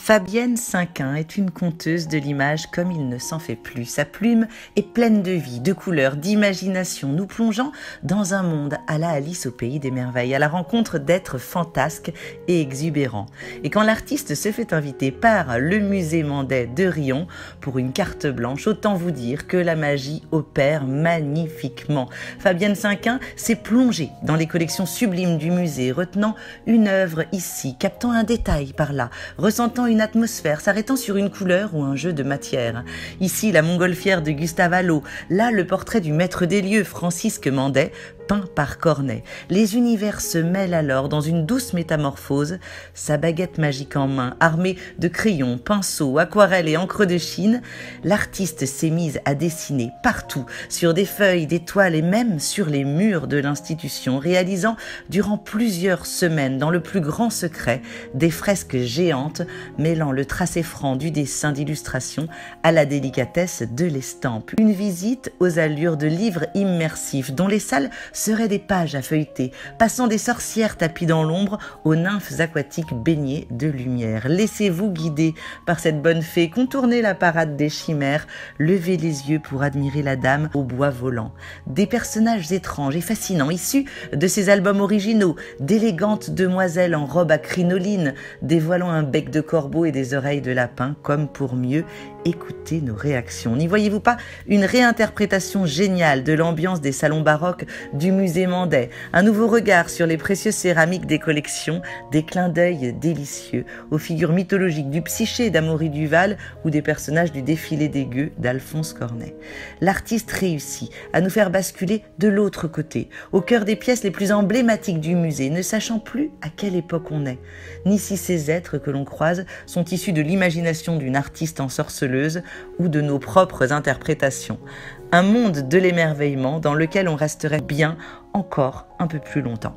Fabienne Cinquin est une conteuse de l'image comme il ne s'en fait plus. Sa plume est pleine de vie, de couleurs, d'imagination, nous plongeant dans un monde à la Alice au pays des merveilles, à la rencontre d'êtres fantasques et exubérants. Et quand l'artiste se fait inviter par le musée Mandet de Riom pour une carte blanche, autant vous dire que la magie opère magnifiquement. Fabienne Cinquin s'est plongée dans les collections sublimes du musée, retenant une œuvre ici, captant un détail par là, ressentant une atmosphère, s'arrêtant sur une couleur ou un jeu de matière. Ici, la montgolfière de Gustave Allot, là, le portrait du maître des lieux, Francisque Mandet, peint par Cornet. Les univers se mêlent alors dans une douce métamorphose, sa baguette magique en main, armée de crayons, pinceaux, aquarelles et encre de Chine, l'artiste s'est mise à dessiner partout, sur des feuilles, des toiles et même sur les murs de l'institution, réalisant durant plusieurs semaines, dans le plus grand secret, des fresques géantes, mêlant le tracé franc du dessin d'illustration à la délicatesse de l'estampe. Une visite aux allures de livres immersifs, dont les salles seraient des pages à feuilleter, passant des sorcières tapies dans l'ombre aux nymphes aquatiques baignées de lumière. Laissez-vous guider par cette bonne fée, contournez la parade des chimères, levez les yeux pour admirer la dame au bois volant. Des personnages étranges et fascinants, issus de ces albums originaux, d'élégantes demoiselles en robe à crinoline, dévoilant un bec de corbeau et des oreilles de lapin, comme pour mieux écouter nos réactions. N'y voyez-vous pas une réinterprétation géniale de l'ambiance des salons baroques du musée Mandet, un nouveau regard sur les précieuses céramiques des collections, des clins d'œil délicieux aux figures mythologiques du Psyché d'Amaury Duval ou des personnages du défilé des gueux d'Alphonse Cornet. L'artiste réussit à nous faire basculer de l'autre côté, au cœur des pièces les plus emblématiques du musée, ne sachant plus à quelle époque on est, ni si ces êtres que l'on croise sont issus de l'imagination d'une artiste ensorceleuse ou de nos propres interprétations. Un monde de l'émerveillement dans lequel on resterait bien encore un peu plus longtemps.